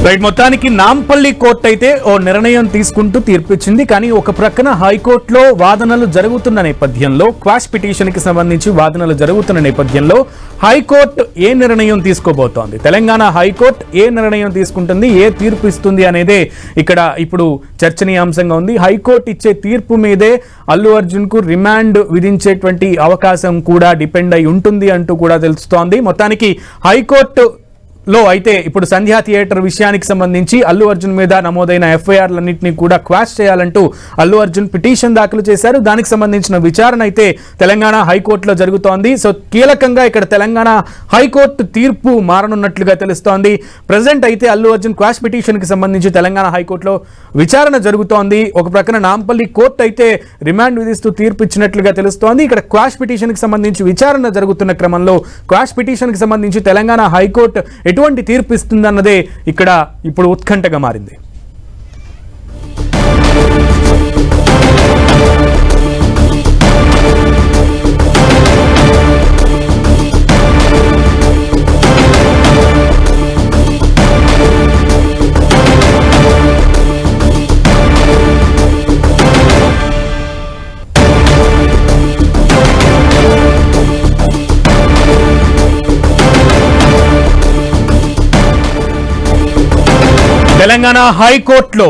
Right, మొత్తానికి Nampally court అయితే ఓ నిర్ణయం తీసుకుంటూ తీర్పిచ్చింది. కానీ ఒక ప్రక్కన హైకోర్టులో వాదనలు జరుగుతున్న నేపథ్యంలో, క్వాష్ పిటిషన్ కి సంబంధించి వాదనలు జరుగుతున్న నేపథ్యంలో హైకోర్టు ఏ నిర్ణయం తీసుకోబోతోంది, తెలంగాణ హైకోర్టు ఏ నిర్ణయం తీసుకుంటుంది, ఏ తీర్పు ఇస్తుంది అనేదే ఇక్కడ ఇప్పుడు చర్చనీయాంశంగా ఉంది. హైకోర్టు ఇచ్చే తీర్పు మీదే అల్లు అర్జున్ కు రిమాండ్ విధించేటువంటి అవకాశం కూడా డిపెండ్ అయి ఉంటుంది అంటూ కూడా తెలుస్తోంది. మొత్తానికి హైకోర్టు లో అయితే ఇప్పుడు సంధ్యా థియేటర్ విషయానికి సంబంధించి అల్లు అర్జున్ మీద నమోదైన ఎఫ్ఐఆర్లన్నింటినీ కూడా క్వాష్ చేయాలంటూ అల్లు అర్జున్ పిటిషన్ దాఖలు చేశారు. దానికి సంబంధించిన విచారణ అయితే తెలంగాణ హైకోర్టులో జరుగుతోంది. సో కీలకంగా ఇక్కడ తెలంగాణ హైకోర్టు తీర్పు మారనున్నట్లుగా తెలుస్తోంది. ప్రజెంట్ అయితే అల్లు అర్జున్ క్వాష్ పిటిషన్ కి సంబంధించి తెలంగాణ హైకోర్టులో విచారణ జరుగుతోంది. ఒక ప్రక్కన నాంపల్లి కోర్టు అయితే రిమాండ్ విధిస్తూ తీర్పు ఇచ్చినట్లుగా తెలుస్తోంది. ఇక్కడ క్వాష్ పిటిషన్ కి సంబంధించి విచారణ జరుగుతున్న క్రమంలో క్వాష్ పిటిషన్ కి సంబంధించి తెలంగాణ హైకోర్టు ఎటువంటి తీర్పు ఇస్తుందన్నదే ఇక్కడ ఇప్పుడు ఉత్కంఠగా మారింది. తెలంగాణ హైకోర్టులో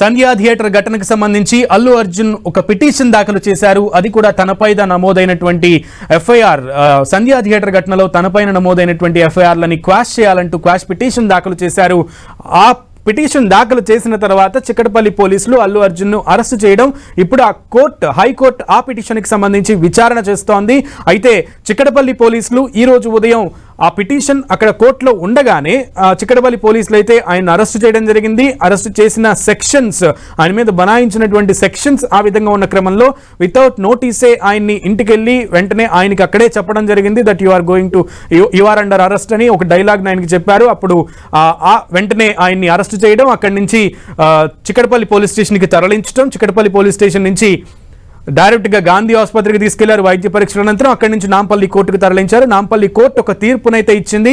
సంధ్యా థియేటర్ ఘటనకు సంబంధించి అల్లు అర్జున్ ఒక పిటిషన్ దాఖలు చేశారు. అది కూడా తనపైన నమోదైనటువంటి ఎఫ్ఐఆర్, సంధ్యా థియేటర్ ఘటనలో తనపైన నమోదైనటువంటి ఎఫ్ఐఆర్లని క్వాష్ చేయాలంటూ క్వాష్ పిటిషన్ దాఖలు చేశారు. ఆ పిటిషన్ దాఖలు చేసిన తర్వాత చిక్కడపల్లి పోలీసులు అల్లు అర్జున్ ను అరెస్టు చేయడం, ఇప్పుడు ఆ హైకోర్టు ఆ పిటిషన్ కి సంబంధించి విచారణ చేస్తోంది. అయితే చిక్కడపల్లి పోలీసులు ఈ రోజు ఉదయం ఆ పిటిషన్ అక్కడ కోర్టులో ఉండగానే చిక్కడపల్లి పోలీసులు అయితే ఆయన అరెస్టు చేయడం జరిగింది. అరెస్టు చేసిన సెక్షన్స్, ఆయన మీద బనాయించినటువంటి సెక్షన్స్ ఆ విధంగా ఉన్న క్రమంలో వితౌట్ నోటీసే ఆయన్ని ఇంటికెళ్ళి వెంటనే ఆయనకి అక్కడే చెప్పడం జరిగింది that you are under arrest అని ఒక డైలాగ్ ఆయనకి చెప్పారు. అప్పుడు వెంటనే ఆయన్ని అరెస్ట్ చేయడం, అక్కడి నుంచి చిక్కడపల్లి పోలీస్ స్టేషన్కి తరలించడం, చిక్కడపల్లి పోలీస్ స్టేషన్ నుంచి డైరెక్ట్గా గాంధీ ఆసుపత్రికి తీసుకెళ్లారు. వైద్య పరీక్షల అనంతరం అక్కడి నుంచి నాంపల్లి కోర్టుకు తరలించారు. నాంపల్లి కోర్టు ఒక తీర్పునైతే ఇచ్చింది.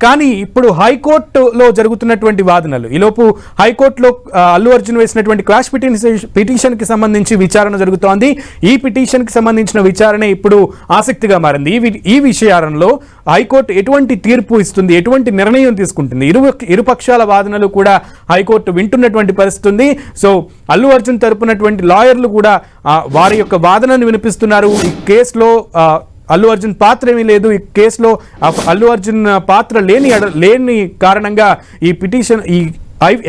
కానీ ఇప్పుడు హైకోర్టులో జరుగుతున్నటువంటి వాదనలు, ఈలోపు హైకోర్టులో అల్లు అర్జున్ వేసినటువంటి క్వాష్ పిటిషన్ కి సంబంధించి విచారణ జరుగుతోంది. ఈ పిటిషన్ కి సంబంధించిన విచారణ ఇప్పుడు ఆసక్తిగా మారింది. ఈ విషయాలలో హైకోర్టు ఎటువంటి తీర్పు ఇస్తుంది, ఎటువంటి నిర్ణయం తీసుకుంటుంది, ఇరుపక్షాల వాదనలు కూడా హైకోర్టు వింటున్నటువంటి పరిస్థితి ఉంది. సో అల్లు అర్జున్ తరపునటువంటి లాయర్లు కూడా వారి యొక్క వాదనను వినిపిస్తున్నారు. ఈ కేసులో అల్లు అర్జున్ పాత్ర ఏమీ లేదు, ఈ కేసులో అల్లు అర్జున్ పాత్ర లేని కారణంగా ఈ పిటిషన్, ఈ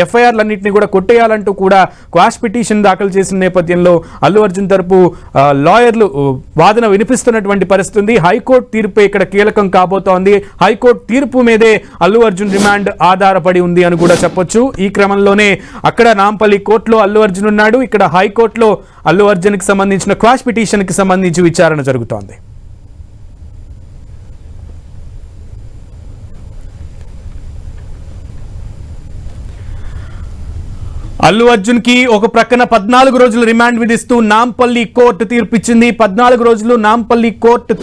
ఎఫ్ఐఆర్లన్నింటినీ కూడా కొట్టేయాలంటూ కూడా క్వాష్ పిటిషన్ దాఖలు చేసిన నేపథ్యంలో అల్లు అర్జున్ తరపు లాయర్లు వాదన వినిపిస్తున్నటువంటి పరిస్థితి ఉంది. హైకోర్టు తీర్పు ఇక్కడ కీలకం కాబోతోంది. హైకోర్టు తీర్పు మీదే అల్లు అర్జున్ రిమాండ్ ఆధారపడి ఉంది అని కూడా చెప్పొచ్చు. ఈ క్రమంలోనే అక్కడ నాంపల్లి కోర్టులో అల్లు అర్జున్ ఉన్నాడు, ఇక్కడ హైకోర్టులో అల్లు అర్జున్కి సంబంధించిన క్వాష్ పిటిషన్కి సంబంధించి విచారణ జరుగుతోంది. అల్లు అర్జున్ కి ఒక ప్రక్కన 14 రోజులు రిమాండ్ విధిస్తూ నాంపల్లి కోర్టు తీర్పిచ్చింది. 14 రోజులు నాంపల్లి కోర్టు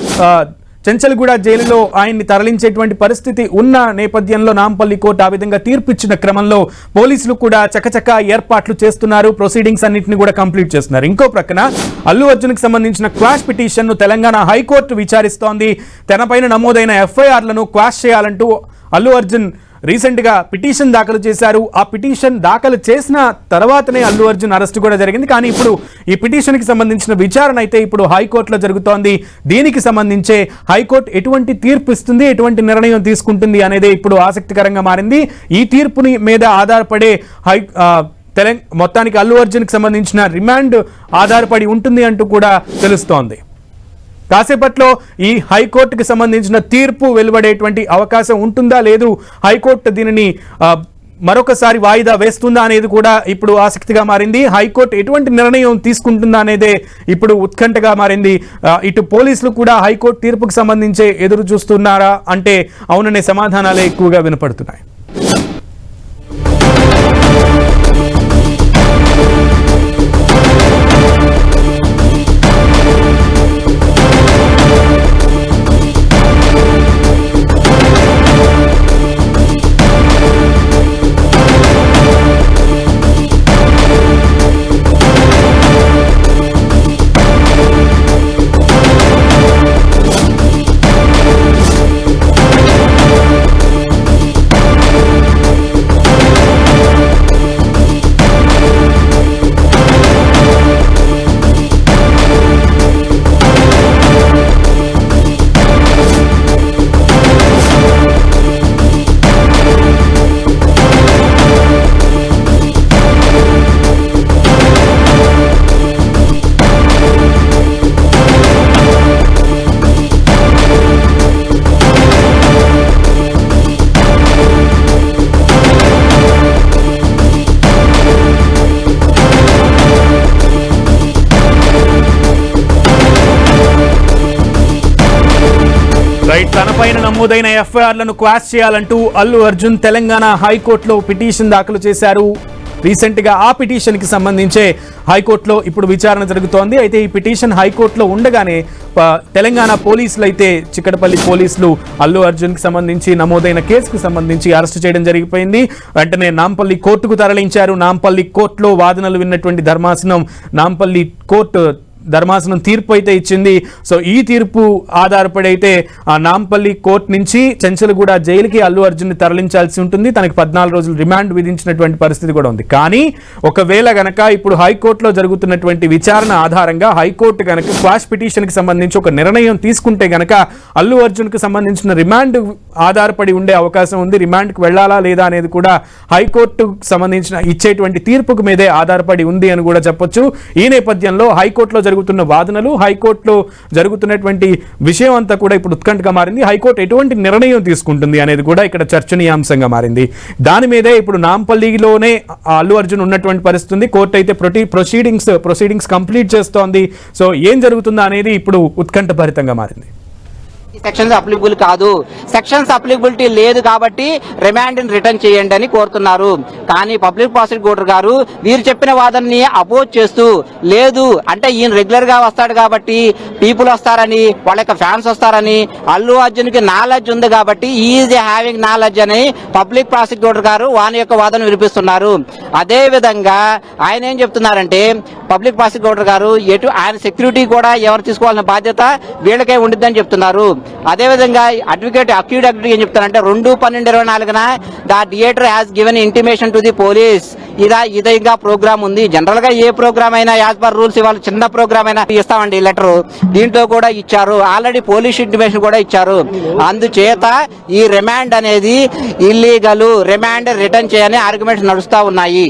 చెంచల్గూడ జైలులో ఆయన్ని తరలించేటువంటి పరిస్థితి ఉన్న నేపథ్యంలో నాంపల్లి కోర్టు ఆ విధంగా తీర్పిచ్చిన క్రమంలో పోలీసులు కూడా చకచక ఏర్పాట్లు చేస్తున్నారు. ప్రొసీడింగ్స్ అన్నింటినీ కూడా కంప్లీట్ చేస్తున్నారు. ఇంకో ప్రక్కన అల్లు అర్జున్ కి సంబంధించిన క్వాష్ పిటిషన్ ను తెలంగాణ హైకోర్టు విచారిస్తోంది. తనపైన నమోదైన ఎఫ్ఐఆర్లను క్వాష్ చేయాలంటూ అల్లు అర్జున్ రీసెంట్గా పిటిషన్ దాఖలు చేశారు. ఆ పిటిషన్ దాఖలు చేసిన తర్వాతనే అల్లు అర్జున్ అరెస్ట్ కూడా జరిగింది. కానీ ఇప్పుడు ఈ పిటిషన్కి సంబంధించిన విచారణ అయితే ఇప్పుడు హైకోర్టులో జరుగుతోంది. దీనికి సంబంధించే హైకోర్టు ఎటువంటి తీర్పు ఇస్తుంది, ఎటువంటి నిర్ణయం తీసుకుంటుంది అనేది ఇప్పుడు ఆసక్తికరంగా మారింది. ఈ తీర్పుని మీద ఆధారపడే మొత్తానికి అల్లు అర్జున్కి సంబంధించిన రిమాండ్ ఆధారపడి ఉంటుంది అంటూ కూడా తెలుస్తోంది. కాసేపట్లో ఈ హైకోర్టుకి సంబంధించిన తీర్పు వెలువడేటువంటి అవకాశం ఉంటుందా, లేదు హైకోర్టు దీనిని మరొకసారి వాయిదా వేస్తుందా అనేది కూడా ఇప్పుడు ఆసక్తిగా మారింది. హైకోర్టు ఎటువంటి నిర్ణయం తీసుకుంటుందా అనేదే ఇప్పుడు ఉత్కంఠగా మారింది. ఇటు పోలీసులు కూడా హైకోర్టు తీర్పుకు సంబంధించి ఎదురు చూస్తున్నారా అంటే అవుననే సమాధానాలే ఎక్కువగా వినపడుతున్నాయి. రైట్, తనపైన నమోదైన ఎఫ్ఐఆర్లను క్వాష్ చేయాలంటూ అల్లు అర్జున్ తెలంగాణ హైకోర్టులో పిటిషన్ దాఖలు చేశారు. రీసెంట్ గా ఆ పిటిషన్ కి సంబంధించే హైకోర్టులో ఇప్పుడు విచారణ జరుగుతోంది. అయితే ఈ పిటిషన్ హైకోర్టులో ఉండగానే తెలంగాణ పోలీసులు అయితే చిక్కడపల్లి పోలీసులు అల్లు అర్జున్ కి సంబంధించి నమోదైన కేసుకు సంబంధించి అరెస్ట్ చేయడం జరిగిపోయింది. వెంటనే నాంపల్లి కోర్టుకు తరలించారు. నాంపల్లి కోర్టులో వాదనలు విన్నటువంటి నాంపల్లి కోర్టు ధర్మాసనం తీర్పు అయితే ఇచ్చింది. సో ఈ తీర్పు ఆధారపడి అయితే ఆ నాంపల్లి కోర్టు నుంచి చెంచలగూడ జైలుకి అల్లు అర్జున్ ని తరలించాల్సి ఉంటుంది. తనకి 14 రోజులు రిమాండ్ విధించినటువంటి పరిస్థితి కూడా ఉంది. కానీ ఒకవేళ గనక ఇప్పుడు హైకోర్టులో జరుగుతున్నటువంటి విచారణ ఆధారంగా హైకోర్టు గనక క్వాష్ పిటిషన్ కి సంబంధించి ఒక నిర్ణయం తీసుకుంటే గనక అల్లు అర్జున్ కి సంబంధించిన రిమాండ్ ఆధారపడి ఉండే అవకాశం ఉంది. రిమాండ్కి వెళ్లాలా లేదా అనేది కూడా హైకోర్టుకు సంబంధించిన ఇచ్చేటువంటి తీర్పుకు మీదే ఆధారపడి ఉంది అని కూడా చెప్పొచ్చు. ఈ నేపథ్యంలో హైకోర్టులో జరుగుతున్న వాదనలు, హైకోర్టులో జరుగుతున్నటువంటి విషయం అంతా కూడా ఇప్పుడు ఉత్కంఠగా మారింది. హైకోర్టు ఎటువంటి నిర్ణయం తీసుకుంటుంది అనేది కూడా ఇక్కడ చర్చనీయాంశంగా మారింది. దాని మీదే ఇప్పుడు నాంపల్లిలోనే అల్లు అర్జున్ ఉన్నటువంటి పరిస్థితి. కోర్టు అయితే ప్రొసీడింగ్స్ కంప్లీట్ చేస్తోంది. సో ఏం జరుగుతుందా అనేది ఇప్పుడు ఉత్కంఠభరితంగా మారింది. సెక్షన్స్ అప్లికబుల్ కాదు, సెక్షన్స్ అప్లికబిలిటీ లేదు కాబట్టి రిమాండ్ రిటర్న్ చేయండి అని కోరుతున్నారు. కానీ పబ్లిక్ ప్రాసిక్యూటర్ గారు వీరు చెప్పిన వాదనని అపోజ్ చేస్తూ, లేదు అంటే ఈయన రెగ్యులర్ గా వస్తాడు కాబట్టి పీపుల్ వస్తారని, వాళ్ళ యొక్క ఫ్యాన్స్ వస్తారని, అల్లు అర్జున్ కి నాలెడ్జ్ ఉంది కాబట్టి ఈజ్ హ్యావింగ్ నాలెడ్జ్ అని పబ్లిక్ ప్రాసిక్యూటర్ గారు వాని యొక్క వాదన వినిపిస్తున్నారు. అదే విధంగా ఆయన ఏం చెప్తున్నారంటే పబ్లిక్ ప్రాసిక్యూటర్ గారు ఆయన సెక్యూరిటీ కూడా ఎవరు తీసుకోవాలన్న బాధ్యత వీళ్ళకే ఉండిద్దని చెప్తున్నారు. అదేవిధంగా అక్యూడ్ అడ్వకేట్ ఏం చెప్తారంటే 2/12/24 the theatre has given intimation to the police. ఇదిగా ప్రోగ్రామ్ ఉంది. జనరల్ గా ఏ ప్రోగ్రామ్ అయినా యాజ్ పర్ రూల్స్ ఇవాళ చిన్న ప్రోగ్రామ్ అయినా ఇస్తామండి లెటర్. దీంట్లో కూడా ఇచ్చారు, ఆల్రెడీ పోలీస్ ఇంటిమేషన్ కూడా ఇచ్చారు. అందుచేత ఈ రిమాండ్ అనేది ఇల్లీగల్, రిమాండ్ రిటర్న్ చేయని ఆర్గ్యుమెంట్స్ నడుస్తా ఉన్నాయి.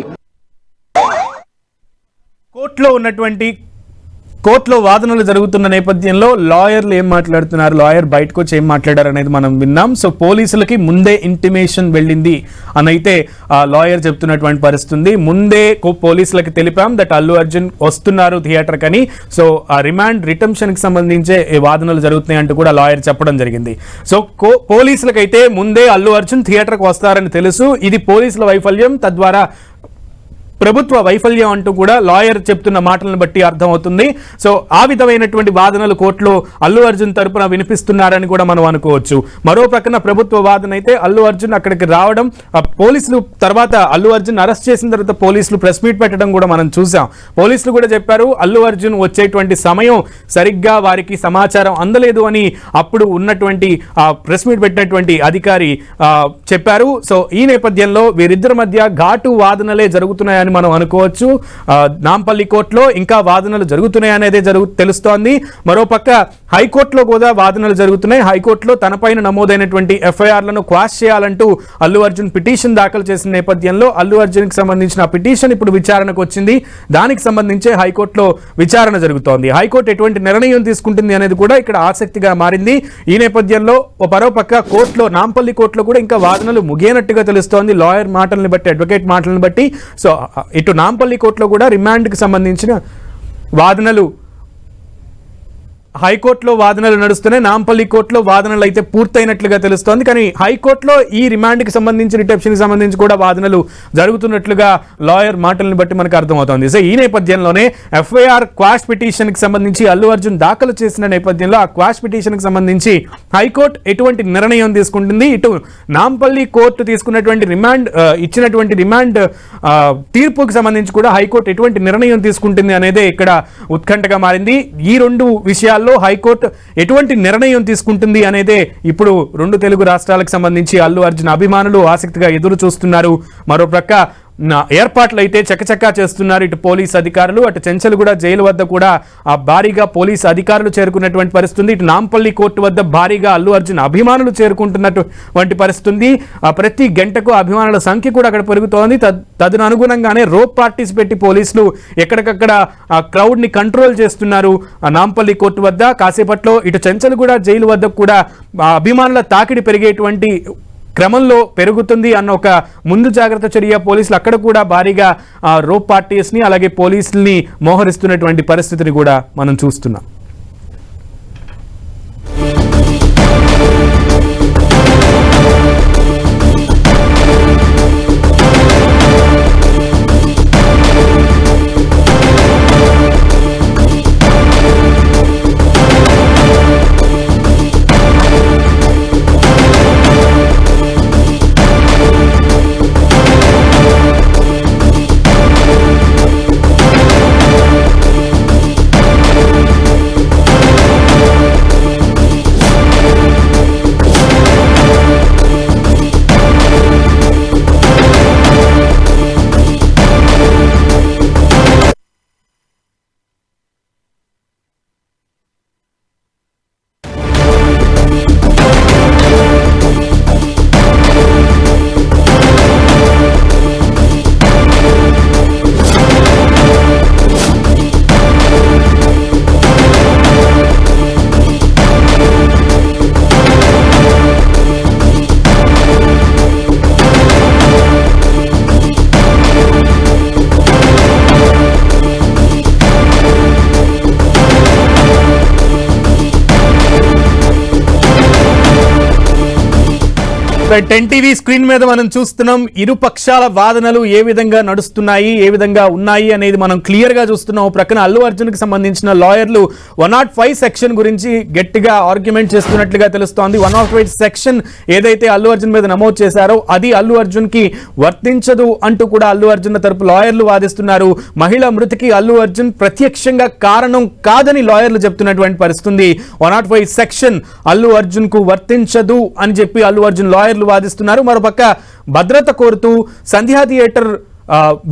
కోర్టులో వాదనలు జరుగుతున్న నేపథ్యంలో లాయర్లు ఏం మాట్లాడుతున్నారు, లాయర్ బయటకు వచ్చి ఏం మాట్లాడారు అనేది మనం విన్నాం. సో పోలీసులకి ముందే ఇంటిమేషన్ వెళ్ళింది అని అయితే ఆ లాయర్ చెప్తున్నటువంటి పరిస్థితి. ముందే పోలీసులకి తెలిపాం దట్ అల్లు అర్జున్ వస్తున్నారు థియేటర్ కని. సో ఆ రిమాండ్ రిటెన్షన్ కి సంబంధించే వాదనలు జరుగుతున్నాయి అంటూ కూడా లాయర్ చెప్పడం జరిగింది. సో పోలీసులకైతే ముందే అల్లు అర్జున్ థియేటర్కి వస్తారని తెలుసు. ఇది పోలీసుల వైఫల్యం, తద్వారా ప్రభుత్వ వైఫల్యం అంటూ కూడా లాయర్ చెప్తున్న మాటలను బట్టి అర్థమవుతుంది. సో ఆ విధమైనటువంటి వాదనలు కోర్టులో అల్లు అర్జున్ తరపున వినిపిస్తున్నారని కూడా మనం అనుకోవచ్చు. మరో ప్రక్కన ప్రభుత్వ వాదన అయితే అల్లు అర్జున్ అక్కడికి రావడం, పోలీసులు తర్వాత అల్లు అర్జున్ అరెస్ట్ చేసిన తర్వాత పోలీసులు ప్రెస్ మీట్ పెట్టడం కూడా మనం చూసాం. పోలీసులు కూడా చెప్పారు అల్లు అర్జున్ వచ్చేటువంటి సమయం సరిగ్గా వారికి సమాచారం అందలేదు అని అప్పుడు ఉన్నటువంటి ప్రెస్ మీట్ పెట్టినటువంటి అధికారి చెప్పారు. సో ఈ నేపథ్యంలో వీరిద్దరి మధ్య ఘాటు వాదనలే జరుగుతున్నాయని మనం అనుకోవచ్చు. నాంపల్లి కోర్టులో ఇంకా వాదనలు జరుగుతున్నాయనేదే తెలుస్తోంది. మరోపక్క హైకోర్టులో కూడా వాదనలు జరుగుతున్నాయి. హైకోర్టులో తనపైన నమోదైనటువంటి ఎఫ్ఐఆర్లను క్వాష్ చేయాలంటూ అల్లు అర్జున్ పిటిషన్ దాఖలు చేసిన నేపథ్యంలో అల్లు అర్జున్ కి సంబంధించిన పిటిషన్ ఇప్పుడు విచారణకు వచ్చింది. దానికి సంబంధించి హైకోర్టులో విచారణ జరుగుతోంది. హైకోర్టు ఎటువంటి నిర్ణయం తీసుకుంటుంది అనేది కూడా ఇక్కడ ఆసక్తిగా మారింది. ఈ నేపథ్యంలో మరోపక్క కోర్టులో నాంపల్లి కోర్టులో కూడా ఇంకా వాదనలు ముగియనట్టుగా తెలుస్తోంది లాయర్ మాటలను బట్టి, అడ్వకేట్ మాటలను బట్టి. సో ఇటు నాంపల్లి కోర్టులో కూడా రిమాండ్కి సంబంధించిన వాదనలు, హైకోర్టులో వాదనలు నడుస్తున్నాయి. నాంపల్లి కోర్టులో వాదనలు అయితే పూర్తయినట్లుగా తెలుస్తోంది. కానీ హైకోర్టులో ఈ రిమాండ్కి సంబంధించి, రిటెన్షన్కి సంబంధించి కూడా వాదనలు జరుగుతున్నట్లుగా లాయర్ మాటలను బట్టి మనకు అర్థమవుతోంది. సో ఈ నేపథ్యంలోనే ఎఫ్ఐఆర్ క్వాష్ పిటిషన్కి సంబంధించి అల్లు అర్జున్ దాఖలు చేసిన నేపథ్యంలో ఆ క్వాష్ పిటిషన్కి సంబంధించి హైకోర్టు ఎటువంటి నిర్ణయం తీసుకుంటుంది, ఇటు నాంపల్లి కోర్టు తీసుకున్నటువంటి ఇచ్చినటువంటి రిమాండ్ తీర్పుకి సంబంధించి కూడా హైకోర్టు ఎటువంటి నిర్ణయం తీసుకుంటుంది అనేదే ఇక్కడ ఉత్కంఠగా మారింది. ఈ రెండు విషయాలు హైకోర్టు ఎటువంటి నిర్ణయం తీసుకుంటుంది అనేదే ఇప్పుడు రెండు తెలుగు రాష్ట్రాలకు సంబంధించి అల్లు అర్జున్ అభిమానులు ఆసక్తిగా ఎదురు చూస్తున్నారు. మరోప్రక్క ఏర్పాట్లు అయితే చకచకా చేస్తున్నారు ఇటు పోలీస్ అధికారులు. అటు చెంచలగూడ జైలు వద్ద కూడా భారీగా పోలీస్ అధికారులు చేరుకున్నటువంటి పరిస్థితి. ఇటు నాంపల్లి కోర్టు వద్ద భారీగా అల్లు అర్జున్ అభిమానులు చేరుకుంటున్నటువంటి పరిస్థితి. ప్రతి గంటకు అభిమానుల సంఖ్య కూడా అక్కడ పెరుగుతోంది. తదనుగుణంగానే రోప్ పార్టీస్ పెట్టి పోలీసులు ఎక్కడికక్కడ క్రౌడ్ ని కంట్రోల్ చేస్తున్నారు నాంపల్లి కోర్టు వద్ద. కాసేపట్లో ఇటు చెంచలగూడ జైలు వద్ద కూడా అభిమానుల తాకిడి పెరిగేటువంటి క్రమంలో పెరుగుతుంది అన్న ఒక ముందు జాగ్రత్త చర్య పోలీసులు అక్కడ కూడా భారీగా రోప్ పార్టీస్ ని అలాగే పోలీసుల్ని మోహరిస్తున్నటువంటి పరిస్థితిని కూడా మనం చూస్తున్నాం. 10 టీవీ స్క్రీన్ మీద మనం చూస్తున్నాం ఇరు పక్షాల వాదనలు ఏ విధంగా నడుస్తున్నాయి, ఏ విధంగా ఉన్నాయి అనేది మనం క్లియర్ గా చూస్తున్నాం. ప్రక్కన అల్లు అర్జున్ కి సంబంధించిన లాయర్లు 105 సెక్షన్ గురించి గట్టిగా ఆర్గ్యుమెంట్ చేస్తున్నట్లుగా తెలుస్తోంది. 105 సెక్షన్ ఏదైతే అల్లు అర్జున్ మీద నమోదు చేశారో అది అల్లు అర్జున్ కి వర్తించదు అంటూ కూడా అల్లు అర్జున్ తరపు లాయర్లు వాదిస్తున్నారు. మహిళ మృతికి అల్లు అర్జున్ ప్రత్యక్షంగా కారణం కాదని లాయర్లు చెప్తున్నటువంటి పరిస్థితి. 105 సెక్షన్ అల్లు అర్జున్ కు వర్తించదు అని చెప్పి అల్లు అర్జున్ లాయర్లు వాదిస్తున్నారు. మరోపక్క భద్రత కోరుతూ సంధ్యా థియేటర్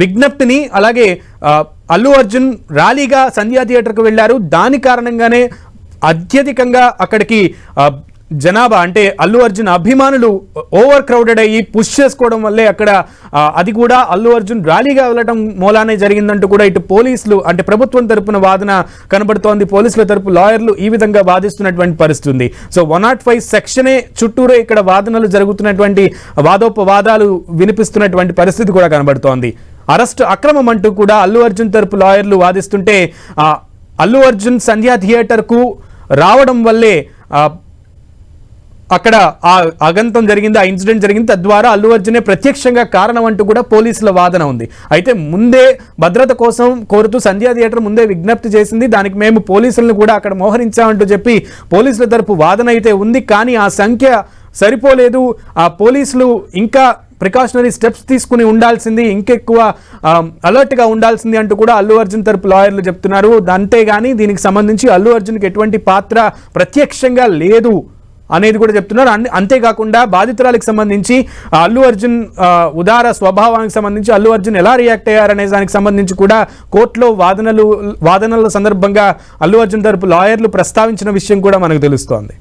విజ్ఞప్తిని, అలాగే అల్లు అర్జున్ ర్యాలీగా సంధ్యా థియేటర్కు వెళ్లారు. దాని కారణంగానే అత్యధికంగా అక్కడికి జనాభా అంటే అల్లు అర్జున్ అభిమానులు ఓవర్ క్రౌడెడ్ అయ్యి పుష్ చేసుకోవడం వల్లే అక్కడ అది కూడా అల్లు అర్జున్ ర్యాలీగా వెళ్ళడం మూలానే జరిగిందంటూ కూడా ఇటు పోలీసులు అంటే ప్రభుత్వం తరపున వాదన కనబడుతోంది. పోలీసుల తరపు లాయర్లు ఈ విధంగా వాదిస్తున్నటువంటి పరిస్థితి ఉంది. సో 105 సెక్షనే చుట్టూరే ఇక్కడ వాదనలు జరుగుతున్నటువంటి వాదోపవాదాలు వినిపిస్తున్నటువంటి పరిస్థితి కూడా కనబడుతోంది. అరెస్ట్ అక్రమం అంటూ కూడా అల్లు అర్జున్ తరపు లాయర్లు వాదిస్తుంటే అల్లు అర్జున్ సంధ్యా థియేటర్కు రావడం వల్లే అక్కడ ఆ అగంతం జరిగింది, ఆ ఇన్సిడెంట్ జరిగింది, తద్వారా అల్లు అర్జునే ప్రత్యక్షంగా కారణం అంటూ కూడా పోలీసుల వాదన ఉంది. అయితే ముందే భద్రత కోసం కోరుతూ సంధ్యా థియేటర్ ముందే విజ్ఞప్తి చేసింది. దానికి మేము పోలీసులను కూడా అక్కడ మోహరించామంటూ చెప్పి పోలీసుల తరపు వాదన అయితే ఉంది. కానీ ఆ సంఖ్య సరిపోలేదు. ఆ పోలీసులు ఇంకా ప్రికాషనరీ స్టెప్స్ తీసుకుని ఉండాల్సింది, ఇంకెక్కువ అలర్ట్గా ఉండాల్సింది అంటూ కూడా అల్లు అర్జున్ తరపు లాయర్లు చెప్తున్నారు. అంతేగాని దీనికి సంబంధించి అల్లు అర్జున్కి ఎటువంటి పాత్ర ప్రత్యక్షంగా లేదు అనేది కూడా చెప్తున్నారు. అంతేకాకుండా బాధితురాలకు సంబంధించి అల్లు అర్జున్ ఉదార స్వభావానికి సంబంధించి అల్లు అర్జున్ ఎలా రియాక్ట్ అయ్యారనే దానికి సంబంధించి కూడా కోర్టులో వాదనల సందర్భంగా అల్లు అర్జున్ తరపు లాయర్లు ప్రస్తావించిన విషయం కూడా మనకు తెలుస్తోంది.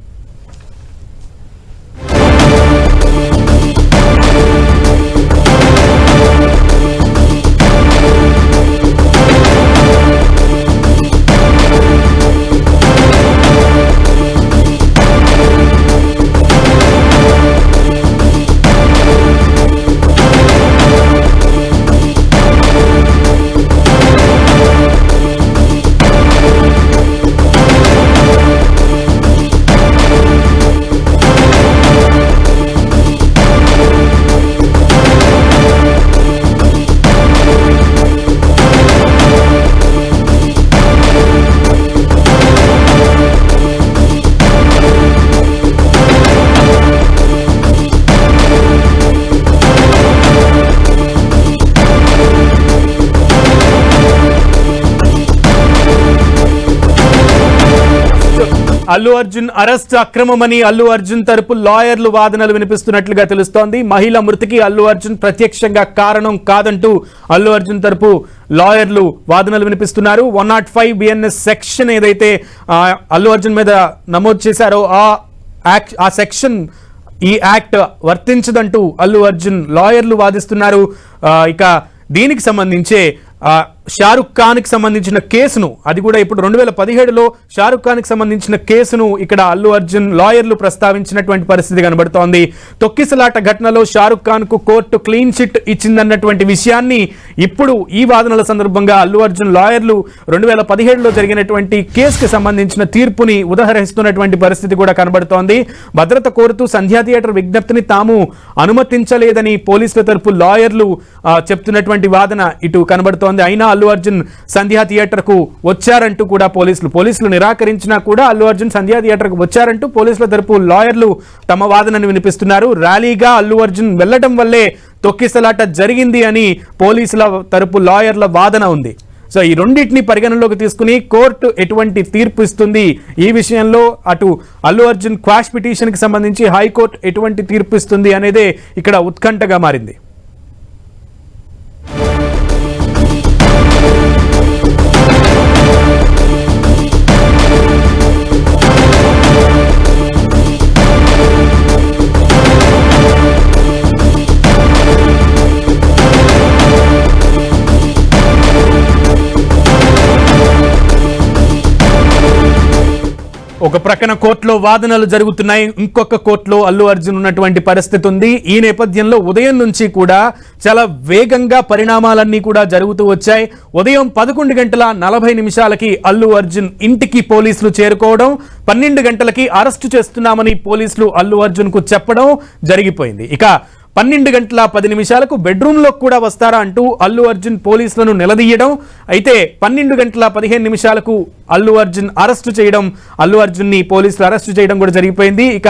అల్లు అర్జున్ అరెస్ట్ అక్రమమని అల్లు అర్జున్ తరపు లాయర్లు వాదనలు వినిపిస్తున్నట్లుగా తెలుస్తోంది. మహిళ మృతికి అల్లు అర్జున్ ప్రత్యక్షంగా కారణం కాదంటూ అల్లు అర్జున్ తరపు లాయర్లు వాదనలు వినిపిస్తున్నారు. 105 బిఎన్ఎస్ సెక్షన్ ఏదైతే అల్లు అర్జున్ మీద నమోదు చేశారో ఆ సెక్షన్ ఈ యాక్ట్ వర్తించదంటూ అల్లు అర్జున్ లాయర్లు వాదిస్తున్నారు. ఇక దీనికి సంబంధించే షారుఖ్ ఖాన్ కి సంబంధించిన కేసును, అది కూడా ఇప్పుడు 2017లో షారుఖ్ ఖాన్ కి సంబంధించిన కేసును ఇక్కడ అల్లు అర్జున్ లాయర్లు ప్రస్తావించినటువంటి పరిస్థితి కనబడుతోంది. తొక్కిసలాట ఘటనలో షారుఖ్ ఖాన్ కు కోర్టు క్లీన్ చిట్ ఇచ్చిందన్నటువంటి విషయాన్ని ఇప్పుడు ఈ వాదనల సందర్భంగా అల్లు అర్జున్ లాయర్లు 2017లో జరిగినటువంటి కేసుకి సంబంధించిన తీర్పుని ఉదహరిస్తున్నటువంటి పరిస్థితి కూడా కనబడుతోంది. భద్రత కోరుతూ సంధ్యా థియేటర్ విజ్ఞప్తిని తాము అనుమతించలేదని పోలీసుల తరపు లాయర్లు చెప్తున్నటువంటి వాదన ఇటు కనబడుతోంది. అయినా అల్లు అర్జున్ సంధ్యా థియేటర్ కు వచ్చారంటూ కూడా పోలీసులు నిరాకరించినా కూడా అల్లు అర్జున్ సంధ్యా థియేటర్ కు వచ్చారంటూ పోలీసుల తరపు లాయర్లు తమ వాదనను వినిపిస్తున్నారు. ర్యాలీగా అల్లు అర్జున్ వెళ్లడం వల్లే తొక్కిసలాట జరిగింది అని పోలీసుల తరపు లాయర్ల వాదన ఉంది. సో ఈ రెండింటిని పరిగణనలోకి తీసుకుని కోర్టు ఎటువంటి తీర్పు ఇస్తుంది, ఈ విషయంలో అటు అల్లు అర్జున్ క్వాష్ పిటిషన్ కి సంబంధించి హైకోర్టు ఎటువంటి తీర్పు ఇస్తుంది అనేదే ఇక్కడ ఉత్కంఠగా మారింది. ఒక ప్రక్కన కోర్టులో వాదనలు జరుగుతున్నాయి, ఇంకొక కోర్టులో అల్లు అర్జున్ ఉన్నటువంటి పరిస్థితి ఉంది. ఈ నేపథ్యంలో ఉదయం నుంచి కూడా చాలా వేగంగా పరిణామాలన్నీ కూడా జరుగుతూ వచ్చాయి. ఉదయం 11:40 అల్లు అర్జున్ ఇంటికి పోలీసులు చేరుకోవడం, 12 గంటలకి అరెస్టు చేస్తున్నామని పోలీసులు అల్లు అర్జున్ కు చెప్పడం జరిగిపోయింది. ఇక 12:10 బెడ్రూమ్లో కూడా వస్తారా అంటూ అల్లు అర్జున్ పోలీసులను నిలదీయడం, అయితే 12:15 అల్లు అర్జున్ అరెస్టు చేయడం, అల్లు అర్జున్ని పోలీసులు అరెస్టు చేయడం కూడా జరిగిపోయింది. ఇక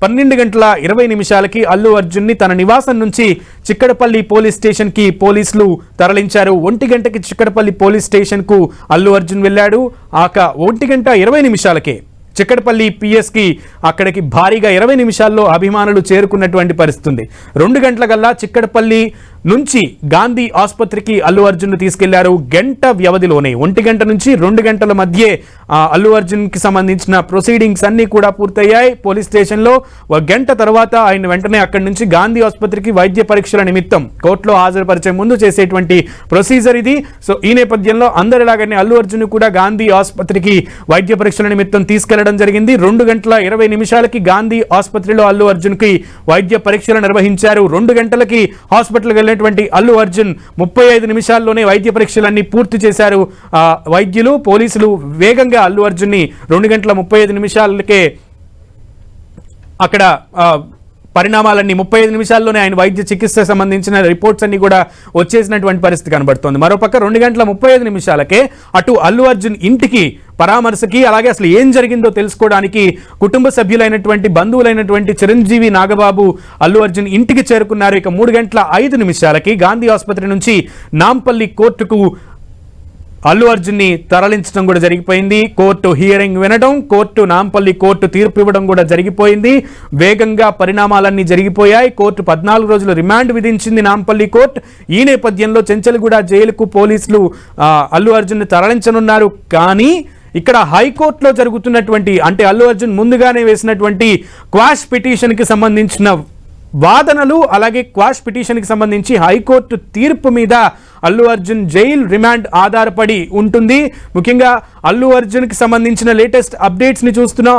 12:20 అల్లు అర్జున్ ని తన నివాసం నుంచి చిక్కడపల్లి పోలీస్ స్టేషన్ కి పోలీసులు తరలించారు. 1 గంటకి చిక్కడపల్లి పోలీస్ స్టేషన్ కు అల్లు అర్జున్ వెళ్ళాడు. 1:20 చిక్కడపల్లి పిఎస్ కి అక్కడికి భారీగా 20 నిమిషాల్లో అభిమానులు చేరుకున్నటువంటి పరిస్థితి ఉంది. 2 గంటల చిక్కడపల్లి నుంచి గాంధీ ఆసుపత్రికి అల్లు అర్జున్ ను తీసుకెళ్లారు. గంట వ్యవధిలోనే 1 గంట నుంచి 2 గంటల మధ్య అల్లు అర్జున్ కి సంబంధించిన ప్రొసీడింగ్స్ అన్ని కూడా పూర్తయ్యాయి పోలీస్ స్టేషన్ లో. 1 గంట తర్వాత ఆయన వెంటనే అక్కడి నుంచి గాంధీ ఆసుపత్రికి వైద్య పరీక్షల నిమిత్తం కోర్టులో హాజరుపరిచే ముందు చేసేటువంటి ప్రొసీజర్ ఇది. సో ఈ నేపథ్యంలో అందరిలాగానే అల్లు అర్జున్ కూడా గాంధీ ఆసుపత్రికి వైద్య పరీక్షల నిమిత్తం తీసుకెళ్లడం జరిగింది. 2:20 గాంధీ ఆసుపత్రిలో అల్లు అర్జున్ కి వైద్య పరీక్షలు నిర్వహించారు. 2 గంటలకి హాస్పిటల్కి వెళ్ళినటువంటి అల్లు అర్జున్ 35 నిమిషాల్లోనే వైద్య పరీక్షలన్నీ పూర్తి చేశారు. వైద్యులు పోలీసులు వేగంగా అల్లు అర్జున్ ని 2:35 అక్కడ పరిణామాలన్నీ 35 నిమిషాల్లోనే ఆయన వైద్య చికిత్స సంబంధించిన రిపోర్ట్స్ అన్ని కూడా వచ్చేసినటువంటి పరిస్థితి కనబడుతోంది. మరోపక్క 2:35 అటు అల్లు అర్జున్ ఇంటికి పరామర్శకి, అలాగే అసలు ఏం జరిగిందో తెలుసుకోవడానికి కుటుంబ సభ్యులైనటువంటి బంధువులైనటువంటి చిరంజీవి నాగబాబు అల్లు అర్జున్ ఇంటికి చేరుకున్నారు. ఇక 3:05 గాంధీ ఆసుపత్రి నుంచి నాంపల్లి కోర్టుకు అల్లు అర్జున్ ని తరలించడం కూడా జరిగిపోయింది. కోర్టు హియరింగ్ వినడం, నాంపల్లి కోర్టు తీర్పు ఇవ్వడం కూడా జరిగిపోయింది. వేగంగా పరిణామాలన్నీ జరిగిపోయాయి. కోర్టు 14 రోజులు రిమాండ్ విధించింది నాంపల్లి కోర్టు. ఈ నేపథ్యంలో చెంచల్గూడ జైలుకు పోలీసులు అల్లు అర్జున్ ని తరలించనున్నారు. కానీ ఇక్కడ హైకోర్టులో జరుగుతున్నటువంటి, అంటే అల్లు అర్జున్ ముందుగానే వేసినటువంటి క్వాష్ పిటిషన్ కి సంబంధించిన వాదనలు, అలాగే క్వాష్ పిటిషన్ కి సంబంధించి హైకోర్టు తీర్పు మీద అల్లు అర్జున్ జైల్ రిమాండ్ ఆధారపడి ఉంటుంది. ముఖ్యంగా అల్లు అర్జున్ కి సంబంధించిన లేటెస్ట్ అప్డేట్స్ ని చూస్తున్నాం.